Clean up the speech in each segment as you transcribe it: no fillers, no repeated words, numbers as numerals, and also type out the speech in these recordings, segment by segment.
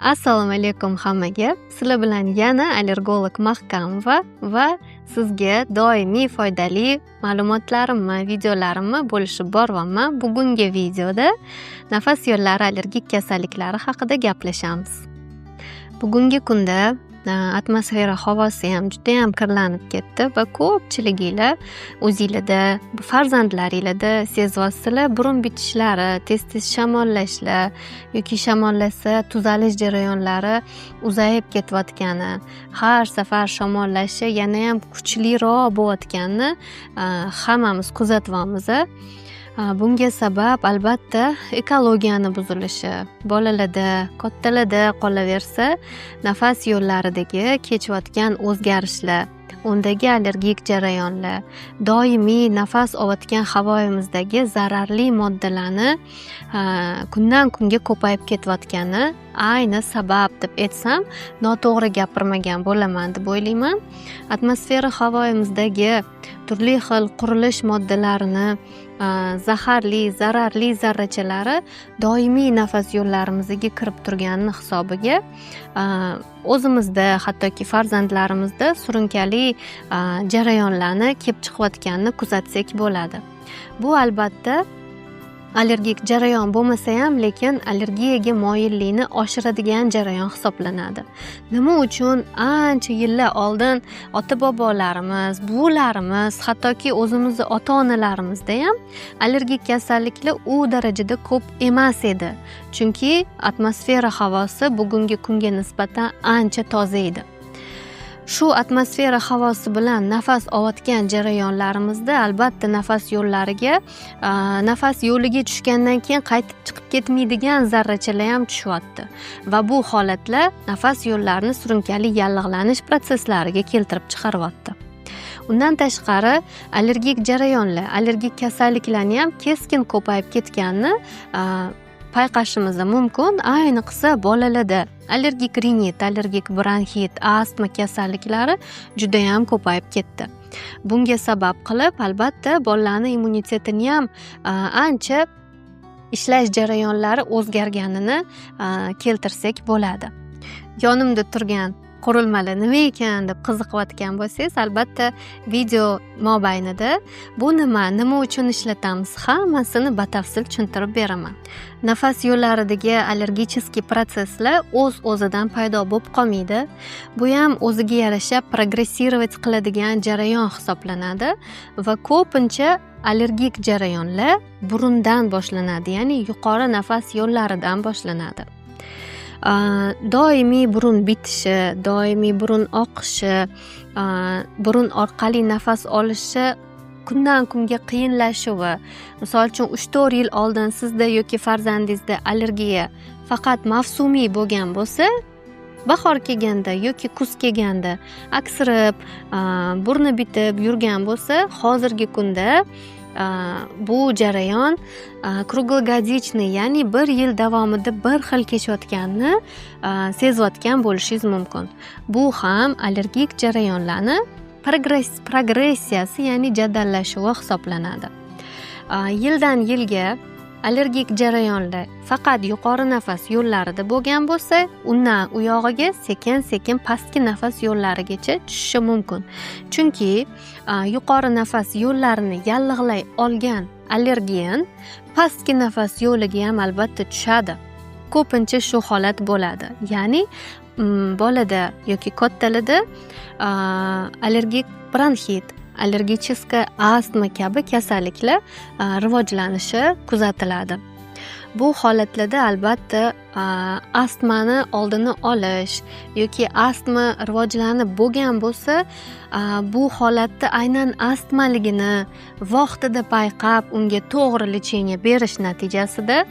Assalomu alaykum hammaga. Sizlar bilan yana allergolog Mahkamova va sizga doimiy foydali ma'lumotlarimni, videolarimni bo'lishib boryapman. Bugungi videoda nafas yo'llari allergik kasalliklari haqida gaplashamiz. Bugungi kunda atmosfera havosi ham juda ham kirlanib ketdi va ko'pchiliginglar o'zinglarda, farzandlaringlarda sezyapsizlar, burun bitishlari, tez-tez shamollashlar yoki shamollasa tuzalish jarayonlari uzayib ketayotgani, har safar shamollashi yana ham kuchliroq bo'layotganini hammamiz kuzatyapmiz. Bunga sabab albatta ekologiyani buzilishi, bolalarda, kattalarda qolaversa nafas yo'llaridagi kechayotgan o'zgarishlar, undagi allergik jarayonlar, doimiy nafas olayotgan havoyimizdagi zararli moddalarni kundan kunga ko'payib ketayotgani ayni sabab deb aytsam noto'g'ri gapirmagan bo'laman deb o'ylayman. Atmosfera havoyimizdagi turli xil qurilish moddalarini zaharli, zararli zarrachalari doimiy nafas yo'llarimizga kirib turgani hisobiga o'zimizda, hattoki farzandlarimizda surunkali jarayonlarni kelib chiqayotganini kuzatsak bo'ladi. Bu albatta allergik jarayon bo'lmasa ham, lekin allergiyaga moyillikni oshiradigan jarayon hisoblanadi. Nima uchun ancha yillar oldin ota-bobolarimiz, buvilarimiz, hattoki o'zimizni ota-onalarimizda ham allergik kasalliklar u darajada ko'p emas edi. Chunki atmosfera havosi bugungi kunga nisbatan ancha toza edi. Shu atmosfera havosi bilan nafas olayotgan jarayonlarimizda albatta nafas yo'liga tushgandan keyin qaytib chiqib ketmaydigan zarrachalar ham tushyapti va bu holatlar nafas yo'llarini surunkali yallig'lanish prosesslariga keltirib chiqaryapti. Undan tashqari allergik jarayonlar, allergik kasalliklarni ham keskin ko'payib ketganini payqashimiz mumkin. Ayniqsa bolalarda allergik rinit, allergik bronxit, astma kasalliklari juda ham ko'payib ketdi. Bunga sabab qilib albatta bolalarning immunitetini ham ancha ishlash jarayonlari o'zgarganini keltirsak bo'ladi. Yonimda turgan qurilmalar nima ekan deb qiziqayotgan bo'lsangiz, albatta video mobaynida bu nima uchun ishlatamiz hammasini batafsil tushuntirib beraman. Nafas yo'llaridagi allergicheskiy proseslar o'z-o'zidan paydo bo'lib qolmaydi. Bu ham o'ziga yarasha progressировать qiladigan jarayon hisoblanadi va ko'pincha allergik jarayonlar burundan boshlanadi, ya'ni yuqori nafas yo'llaridan boshlanadi. Doimiy burun bitishi, doimiy burun oqishi, burun orqali nafas olishi kundan kunga qiyinlashuvi. Misol uchun 3-4 yil oldin sizda yoki farzandingizda allergiya faqat mavsumiy bo'lgan bo'lsa, bahor kelganda yoki kuz kelganda aksirib, burni bitib yurgan bo'lsa, hozirgi kunda bu jarayon kruglогодичный, ya'ni bir yil davomida bir xil kechayotganini sezayotgan bo'lishingiz mumkin. Bu ham allergik jarayonlarni progressiyasi, ya'ni jadallashuvi hisoblanadi. Yildan yilga allergik jarayonlar faqat yuqori nafas yo'llarida bo'lgan bo'lsa, undan u yog'iga sekin-sekin pastki nafas yo'llarigacha tushishi mumkin. Chunki yuqori nafas yo'llarini yallig'lay olgan allergen pastki nafas yo'liga ham albatta tushadi. Ko'pincha shu holat bo'ladi. Ya'ni bolada yoki kattalarda allergik bronxit, allergicheskiy astma kabi kasalliklar rivojlanishi kuzatiladi. Bu holatlarda albatta astmani oldini olish yoki astma rivojlanib bo'lgan bo'lsa, bu holatda aynan astmaligini vaqtida payqab, unga to'g'ri lecheniya berish natijasida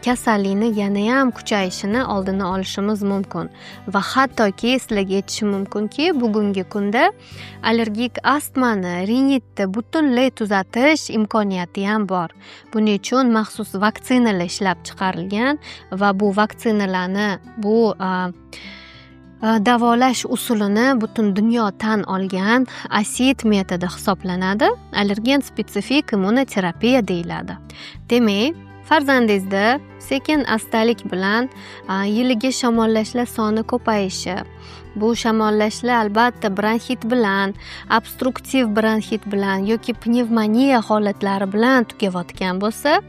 kasallikni yana ham kuchayishini oldini olishimiz mumkin va hattoki sizlarga aytishim mumkinki, bugungi kunda allergik astmani, rinitni butunlay tuzatish imkoniyati ham bor. Buning uchun maxsus vaksinalar ishlab chiqarilgan va bu vaksinalarni, bu davolash usulini butun dunyo tan olgan asid metodi hisoblanadi. Allergen spetsifik immunoterapiya deyiladi. Demak, farzandingizda sekin astalik bilan yiliga shamollashlar soni ko'payishi, bu shamollashlar albatta bronxit bilan, obstruktiv bronxit bilan yoki pnevmoniya holatlari bilan tugayotgan bo'lsa,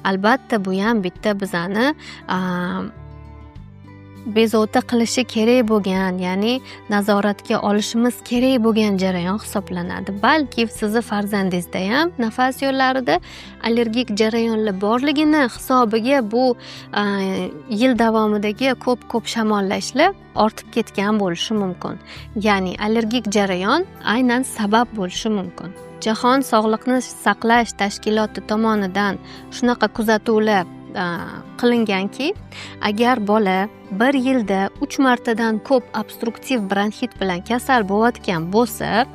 albatta bu ham bitta bizani bezovta qilishi kerak bo'lgan, ya'ni nazoratga olishimiz kerak bo'lgan jarayon hisoblanadi. Balki sizni farzandingizda ham nafas yo'llarida allergik jarayonlar borligini hisobiga bu yil davomidagi ko'p shamollashlar ortib ketgan bo'lishi mumkin. Ya'ni allergik jarayon aynan sabab bo'lishi mumkin. Jahon Sog'liqni saqlash tashkiloti tomonidan shunaqa kuzatuvlar qilinganki, agar bola bir yilda 3 martadan ko'p obstruktiv bronxit bilan kasal bo'layotgan bo'lsa,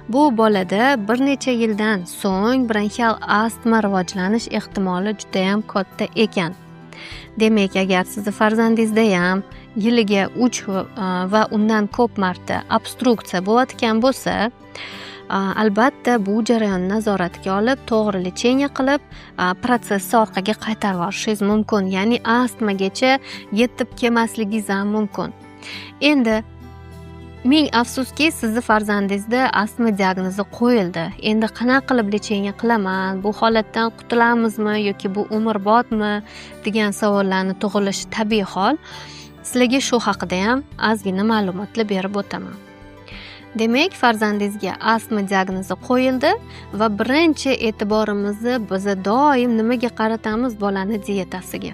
bu bolada bir necha yildan so'ng bronxial astma rivojlanish ehtimoli juda ham katta ekan. Demak, agar sizni farzandingizda ham yiliga 3 va undan ko'p marta obstruksiya bo'layotgan bo'lsa, albatta bu jarayonni nazoratga olib, to'g'ri lecheniya qilib, protsessni orqaga qaytarib yuborishingiz mumkin. Ya'ni astmagacha yetib kelmasligingiz ham mumkin. Endi ming afsuski, sizni farzandingizda astma diagnozi qo'yildi. Endi qanaqa qilib lecheniya qilaman? Bu holatdan qutulamizmi yoki bu umrbodmi degan savollarni tug'ilishi tabiiy hol. Sizlarga shu haqida ham ozgina ma'lumotlar berib o'taman. Demak, farzandingizga astma diagnozi qo'yildi va birinchi e'tiborimizni biz doim nimaga qaratamiz? Bolani dietasiga.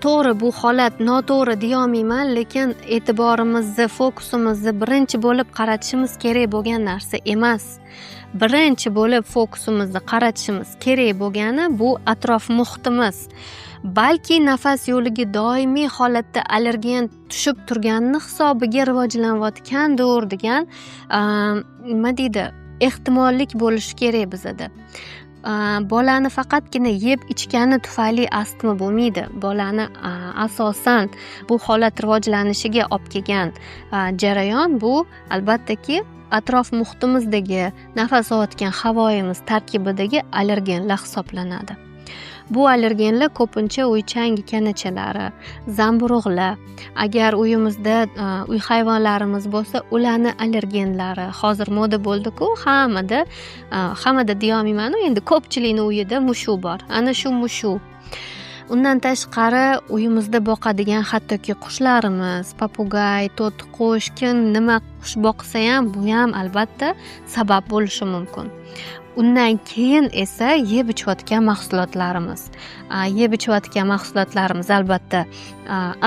To'g'ri, bu holat noto'g'ri deya olmayman, lekin e'tiborimizni, fokusimizni birinchi bo'lib qaratishimiz kerak bo'lgan narsa emas. Birinchi bo'lib fokusimizni qaratishimiz kerak bo'lgani bu atrof muhitimiz. Balki nafas yo'liga doimiy holatda allergen tushib turganini hisobiga rivojlanayotgandir degan nima deydi, ehtimollik bo'lishi kerak bizda. Bolani faqatgina yeb ichgani tufayli astma bo'lmaydi. Bolani asosan bu holat rivojlanishiga olib kelgan jarayon bu albattaki atrof muhitimizdagi nafas olayotgan havoyimiz tarkibidagi allergenlar hisoblanadi. Bu allergenlar ko'pincha uy kanachalari, zamburug'lar, agar uyimizda uy hayvonlarimiz bo'lsa, ularni allergenlari. Hozir moda bo'ldi-ku, hammada deya olmayman, endi ko'pchilikning uyida mushuq bor. Ana shu mushuq. Undan tashqari uyimizda boqadigan hattoki qushlarimiz, papugay, to'tiqush, kim nima qush boqsa ham bu ham albatta sabab bo'lishi mumkin. Undan keyin esa yeb ichayotgan mahsulotlarimiz. Yeb ichayotgan mahsulotlarimiz albatta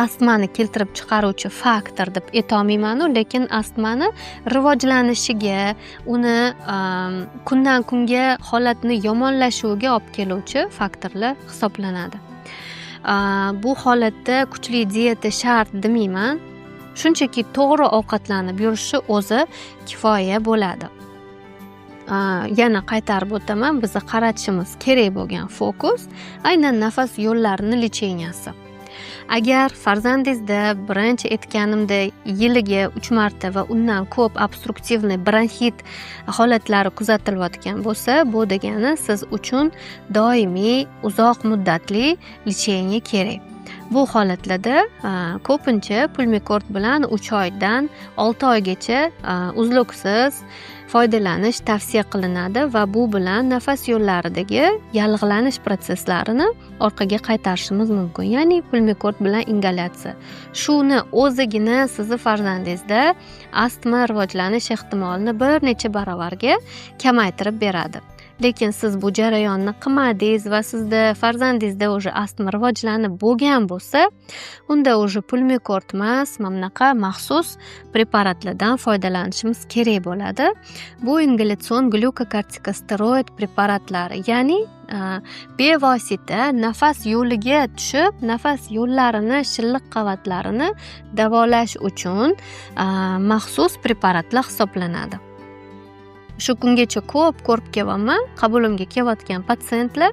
astmani keltirib chiqaruvchi faktor deb aytolmayman, lekin astmani rivojlanishiga, uni kundan kunga holatni yomonlashuviga olib keluvchi faktorlar hisoblanadi. Bu holatda kuchli dieta shart demayman. Shunchaki to'g'ri ovqatlanib yurishi o'zi kifoya bo'ladi. Yana qaytarib o'taman, bizni qaratishimiz kerak bo'lgan fokus aynan nafas yo'llarini lecheniyasi. Agar farzandingizda birinchi aytganimdek yiliga 3 marta va undan ko'p obstruktivniy bronxit holatlari kuzatilayotgan bo'lsa, bu degani siz uchun doimiy uzoq muddatli lecheniya kerak. Bu holatlarda ko'pincha pulmikort bilan 3 oydan 6 oygacha uzluksiz foydalanish tavsiya qilinadi va bu bilan nafas yo'llaridagi yallig'lanish prosesslarini orqaga qaytarishimiz mumkin. Ya'ni pulmikort bilan ingalyatsiya. Shuni o'zigina sizni farzandingizda astma rivojlanish ehtimolini bir necha barobarga kamaytirib beradi. Lekin siz bu jarayonni qilmadingiz va sizda farzandingizda o'sha astma rivojlanib bo'lgan bo'lsa, unda o'sha pulmikort emas, mamnaqa maxsus preparatlardan foydalanishimiz kerak bo'ladi. Bu ingalyatsion glyukokortikosteroid preparatlari, ya'ni bevosita nafas yo'liga tushib, nafas yo'llarini, shilliq qavatlarini davolash uchun maxsus preparatlar hisoblanadi. Shu kungacha ko'p ko'rib kelyapman, qabulimga kelayotgan patsientlar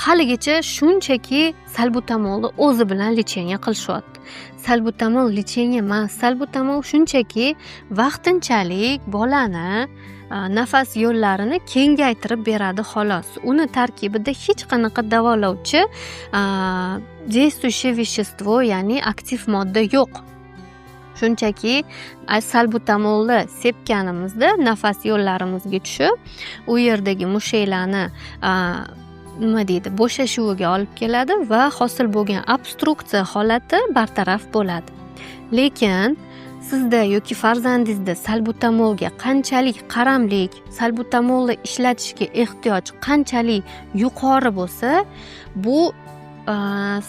haligacha shunchaki salbutamolni o'zi bilan lecheniya qilishyapti. Salbutamol lecheniya emas, salbutamol shunchaki vaqtinchalik bolani nafas yo'llarini kengaytirib beradi xolos. Uni tarkibida hech qanaqa davolovchi действующее вещество, ya'ni aktiv modda yo'q. Shunchaki salbutamolni sepganimizda nafas yo'llarimizga tushib, u yerdagi mushaklarni bo'shashuviga olib keladi va hosil bo'lgan obstruksiya holati bartaraf bo'ladi. Lekin sizda yoki farzandingizda salbutamolga qanchalik qaramlik, salbutamolni ishlatishga ehtiyoj qanchalik yuqori bo'lsa, bu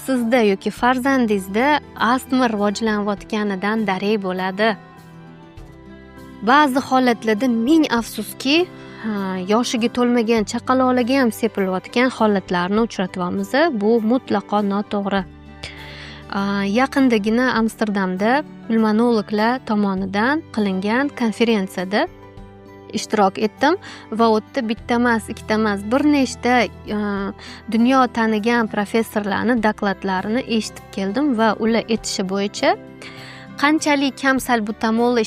sizda yoki farzandingizda astma rivojlanayotganidan darak bo'ladi. Ba'zi holatlarda ming afsuski, yoshiga to'lmagan chaqaloqlarga ham sepilayotgan holatlarni uchratyapmiz. Bu mutlaqo noto'g'ri. Yaqindagina Amsterdamda pulmonologlar tomonidan qilingan konferensiyada ishtirok etdim va u yerda bitta emas, ikkita emas, bir nechta dunyo tanigan professorlarni dokladlarini eshitib keldim va ular aytishi bo'yicha qanchalik kam salbutamolni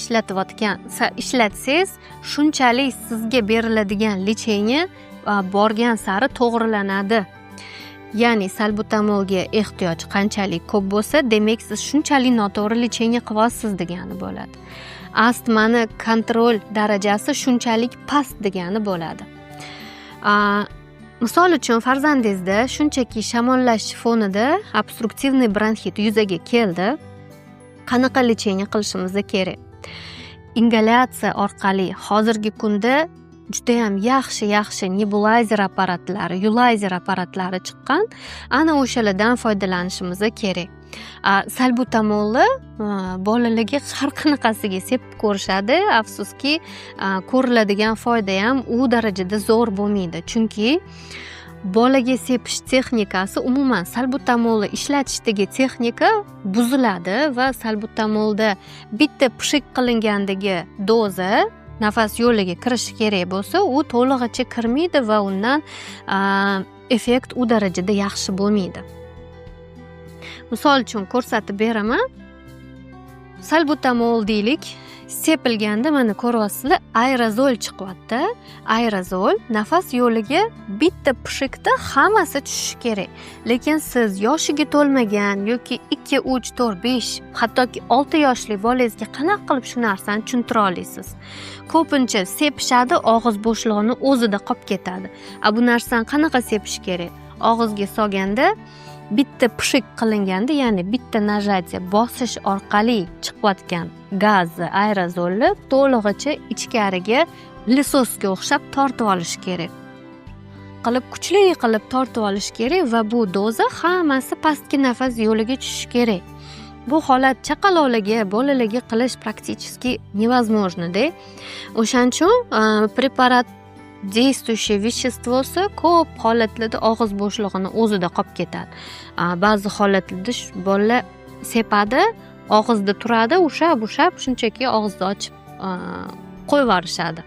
ishlatsangiz, shunchalik sizga beriladigan lecheniya borgan sari to'g'rilanadi. Ya'ni salbutamolga ehtiyoj qanchalik ko'p bo'lsa, demak siz shunchalik noto'g'ri lecheniya qilyapsiz degani bo'ladi. Astmani kontrol darajasi shunchalik past degani bo'ladi. Misol uchun farzandingizda shunchaki shamollash fonida obstruktivniy bronxit yuzaga keldi. Qanaqa lecheniya qilishimiz kerak? Ingalyatsiya orqali hozirgi kunda juda ham yaxshi nebulayzer apparatlari, yulayzer apparatlari chiqqan. Ana o'shalardan foydalanishimiz kerak. Salbutamolni bolalarga har qanaqasiga sepib ko'rishadi. Afsuski, ko'riladigan foyda ham u darajada zo'r bo'lmaydi. Chunki bolaga sepish texnikasi, umuman salbutamolni ishlatishdagi texnika buziladi va salbutamolda bitta pishik qilingandagi doza nafas yo'liga kirishi kerak bo'lsa, u to'lig'icha kirmaydi va undan effekt u darajada yaxshi bo'lmaydi. Misol uchun ko'rsatib beraman. Salbutamol deylik, sepilganda mana ko'ryapsizlar, aerozol chiqyapti. Aerozol nafas yo'liga bitta pishikda hammasi tushishi kerak. Lekin siz yoshiga to'lmagan yoki 2, 3, 4, 5, hattoki 6 yoshli bolangizga qanaqa qilib shu narsani tushuntira olasiz? Ko'pincha sepishadi, og'iz bo'shlig'ini o'zida qolib ketadi. Bu narsani qanaqa sepish kerak? Og'izga solganda bitta pishik qilinganda, ya'ni bitta najatiya bosish orqali chiqayotgan gazni, aerozolni to'lig'icha ichkariga lisosga o'xshab tortib olish kerak. Kuchli qilib tortib olish kerak va bu doza hammasi pastki nafas yo'liga tushishi kerak. Bu holat chaqaloqlarga, bolalarga qilish prakticheski невозможно-da. O'shaning uchun preparat действующее веществоsi ko'p holatlarda og'iz bo'shlig'ini o'zida qolib ketadi. Ba'zi holatlarda bolalar sepadi, og'izda turadi, ushab shunchaki og'izni ochib qo'yib yuborishadi.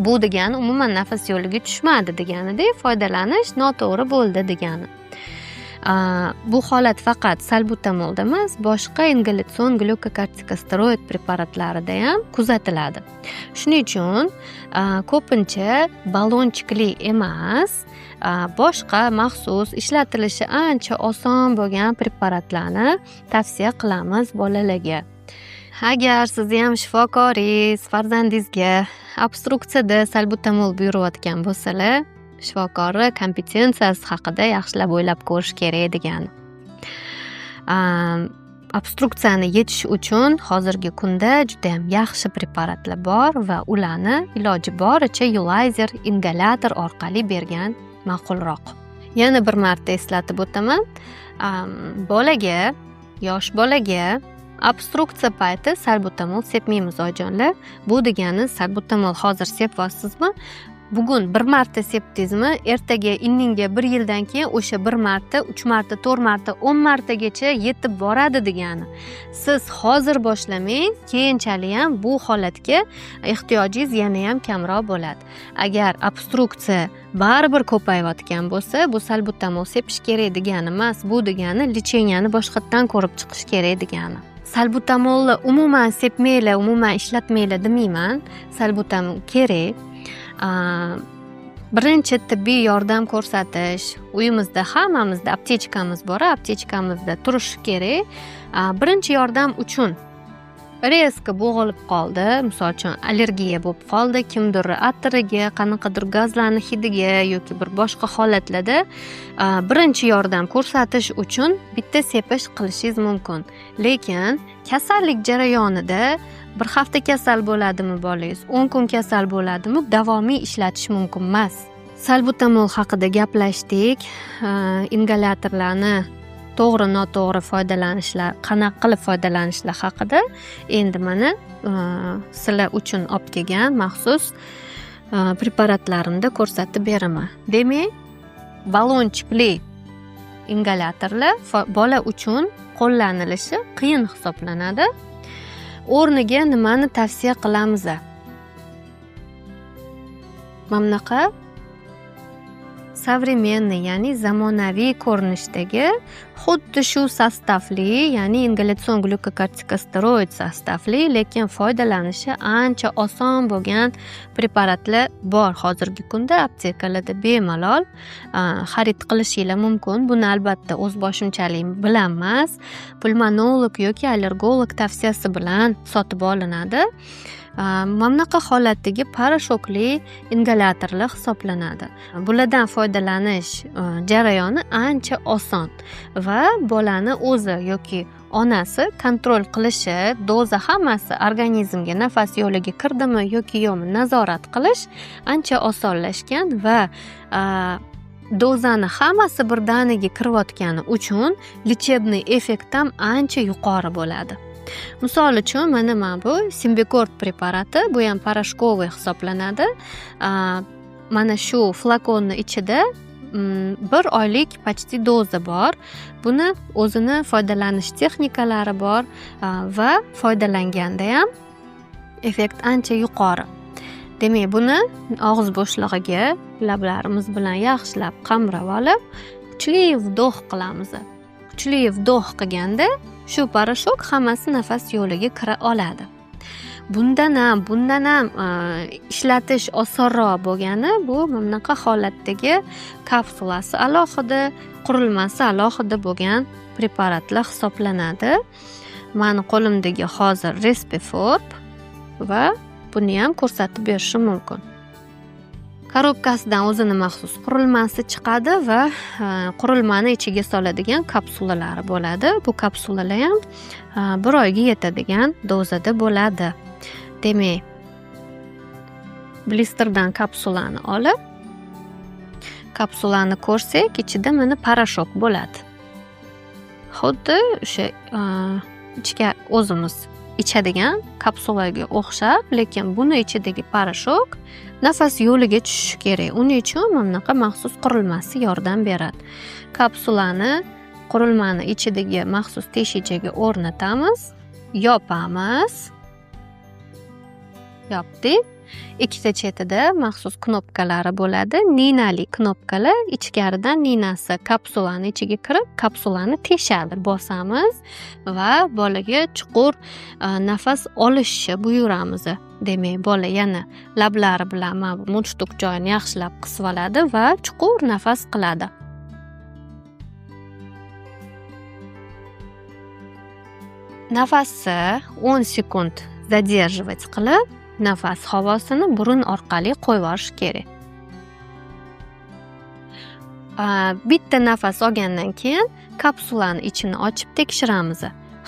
Bu degani umuman nafas yo'liga tushmadi deganida, foydalanish noto'g'ri bo'ldi degani. Bu holat faqat salbutamolda emas, boshqa ingalyatsion glyukokortikosteroid preparatlarida ham kuzatiladi. Shuning uchun ko'pincha balonchikli emas, boshqa maxsus ishlatilishi ancha oson bo'lgan preparatlarni tavsiya qilamiz bolalarga. Agar siz ham shifokoringiz farzandingizga obstruksiyada salbutamol buyurayotgan bo'lsalar, shifokori kompetensiyasi haqida yaxshilab o'ylab ko'rish kerak degani. Obstruksiyani yechish uchun hozirgi kunda juda ham yaxshi preparatlar bor va ularni iloji boricha yulayzer ingalyator orqali bergan ma'qulroq. Yana bir marta eslatib o'taman. Yosh bolaga obstruksiya payti salbutamol sepmaymiz oyijonlar. Bu degani salbutamol hozir sepyapsizmi? Bugun bir marta sepdingizmi, ertaga inningga 1 yildan keyin o'sha 1 marta, 3 marta, 4 marta, 10 martagacha yetib boradi degani. Siz hozir boshlamang, keyinchalik ham bu holatga ehtiyojingiz yana ham kamroq bo'ladi. Agar obstruksiya baribir ko'payayotgan bo'lsa, bu salbutamol sepish kerak degani emas, bu degani lecheniyani boshqatdan ko'rib chiqish kerak degani. salbutamolni umuman sepmanglar, umuman ishlatmanglar demayman. Salbutamol kerak. Birinchi tibbiy yordam ko'rsatish. Uyimizda hammamizda aptechkamiz bor, aptechkamizda turishi kerak. Birinchi yordam uchun rezko bo'g'ilib qoldi, misol uchun allergiya bo'lib qoldi, kimdir atiriga, qanaqadir gazlarni hidiga yoki bir boshqa holatlarda birinchi yordam ko'rsatish uchun bitta sepish qilishingiz mumkin. Lekin kasallik jarayonida bir hafta kasal bo'ladimi bolangiz, 10 kun kasal bo'ladimi, davomiy ishlatish mumkin emas. Salbutamol haqida gaplashdik. Ingalyatorlarni to'g'ri noto'g'ri foydalanishlar, qanaqa qilib foydalanishlar haqida endi mana sizlar uchun olib kelgan maxsus preparatlarimda ko'rsatib beraman. Demak, balonchikli ingalyatorlar bola uchun qo'llanilishi qiyin hisoblanadi. O'rniga nimani tavsiya qilamiz? Mana bunaqa современный, ya'ni zamonaviy ko'rinishdagi xuddi shu sostavli, ya'ni ingalyatsion glyukokortikosteroid sostavli, lekin foydalanishi ancha oson bo'lgan preparatlar bor. Hozirgi kunda aptekalarda bemalol xarid qilishingiz mumkin. Buni albatta o'z boshimchalik bilan emas, pulmonolog yoki allergolog tavsiyasi bilan sotib olinadi. Mana bunaqa holatdagi parashokli ingalyatorlar hisoblanadi. Bulardan foydalanish jarayoni ancha oson va bolani o'zi yoki onasi kontrol qilishi, doza hammasi organizmga, nafas yo'liga kirdimi yoki yo'qmi nazorat qilish ancha osonlashgan va dozani hammasi birdaniga kirayotgani uchun lechebniy effekt ham ancha yuqori bo'ladi. Misol uchun mana bu Simbicort preparati, bu ham parashkovoy hisoblanadi. Mana shu flakonni ichida 1 oylik почти doza bor. Buni o'zini foydalanish texnikalari bor va foydalanganda ham effekt ancha yuqori. Demak, buni og'iz bo'shlig'iga lablarimiz bilan yaxshilab qamrab olib, kuchli vdoh qilamiz. Kuchli vdoh qilganda shu parashok hammasi nafas yo'liga kira oladi. Bundan ham ishlatish osonroq bo'lgani bu bunaqa holatdagi kapsulasi alohida, qurilmasi alohida bo'lgan preparatlar hisoblanadi. Mani qo'limdagi hozir Respiform va buni ham ko'rsatib berishim mumkin. Korobkasidan o'zini maxsus qurilmasi chiqadi va qurilmani ichiga soladigan kapsulalari bo'ladi. Bu kapsulalar ham 1 oyga yetadigan dozada bo'ladi. Demak, blisterdan kapsulani olib, kapsulani ko'rsak, ichida mana parashok bo'ladi. Xuddi o'sha ichga o'zimiz ichadigan kapsulaga o'xshab, lekin buni ichidagi parashok nafas yo'liga tushishi kerak. Uning uchun mana bunaqa maxsus qurilmasi yordam beradi. Kapsulani qurilmani ichidagi maxsus teshichaga o'rnatamiz, yopamiz. Yopdik. Ikkita chetida maxsus knopkalari bo'ladi. Ninali knopkalar, ichkaridan ninasi kapsulani ichiga kirib, kapsulani teshadi. Bosamiz va bolaga chuqur nafas olishni buyuramiz. Demak, bola yana lablari bilan mana bu mudshtuk joyini yaxshilab qisib oladi va chuqur nafas qiladi. Nafasni 10 sekund zadерживать qilib, nafas havosini burun orqali qo'yib yuborish kerak. Bitta nafas olgandan keyin kapsulani ichini ochib tekshiramiz.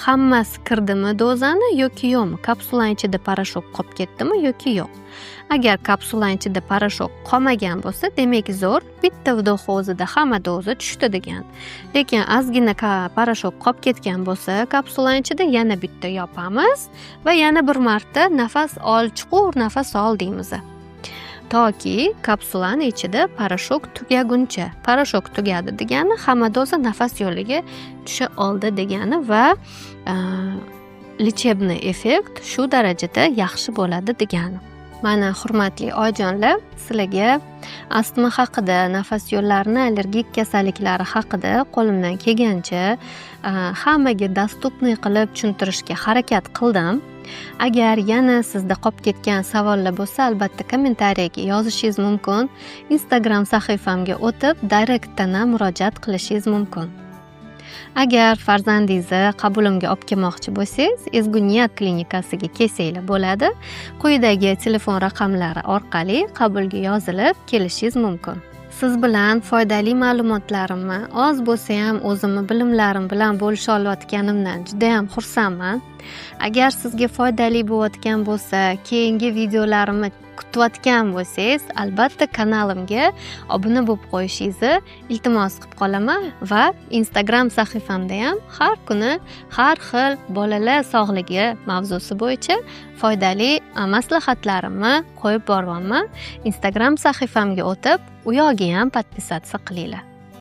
Hammasi kirdimi dozani yoki yo'qmi? Kapsulaning ichida parashok qolib ketdimi yoki yo'q? Agar kapsulaning ichida parashok qolmagan bo'lsa, demak zo'r, bitta vdoh o'zida hamma doza tushdi degan. Lekin ozgina parashok qolib ketgan bo'lsa, kapsulaning ichida yana bitta yopamiz va yana bir marta nafas ol, chuqur nafas ol deymiz. Toki kapsulani ichida parashok tugaguncha. Parashok tugadi degani hamma doza nafas yo'liga tusha oldi degani va lechebniy effekt shu darajada yaxshi bo'ladi degani. Mana hurmatli oyijonlar, sizlarga astma haqida, nafas yo'llarini allergik kasalliklari haqida qo'limdan kelgancha hammaga dostupniy qilib tushuntirishga harakat qildim. Agar yana sizda qolib ketgan savollar bo'lsa, albatta kommentariyaga yozishingiz mumkin. Instagram sahifamga o'tib, direktdan murojaat qilishingiz mumkin. Agar farzandingizni qabulimga olib kelmoqchi bo'lsangiz, Ezgu niyat klinikasiga kelsanglar bo'ladi. Quyidagi telefon raqamlari orqali qabulga yozilib kelishingiz mumkin. Siz bilan foydali ma'lumotlarimni oz bo'lsa ham o'zimni bilimlarim bilan bo'lisha olayotganimdan juda ham xursandman. Agar sizga foydali bo'layotgan bo'lsa, keyingi videolarimni kutayotgan bo'lsangiz, albatta kanalimga obuna bo'lib qo'yishingizni iltimos qilib qolaman va Instagram sahifamda ham har kuni har xil bolalar sog'ligi mavzusi bo'yicha foydali maslahatlarimni qo'yib boryapman. Instagram sahifamga o'tib, u yoqga ham podpisatsiya qilinglar.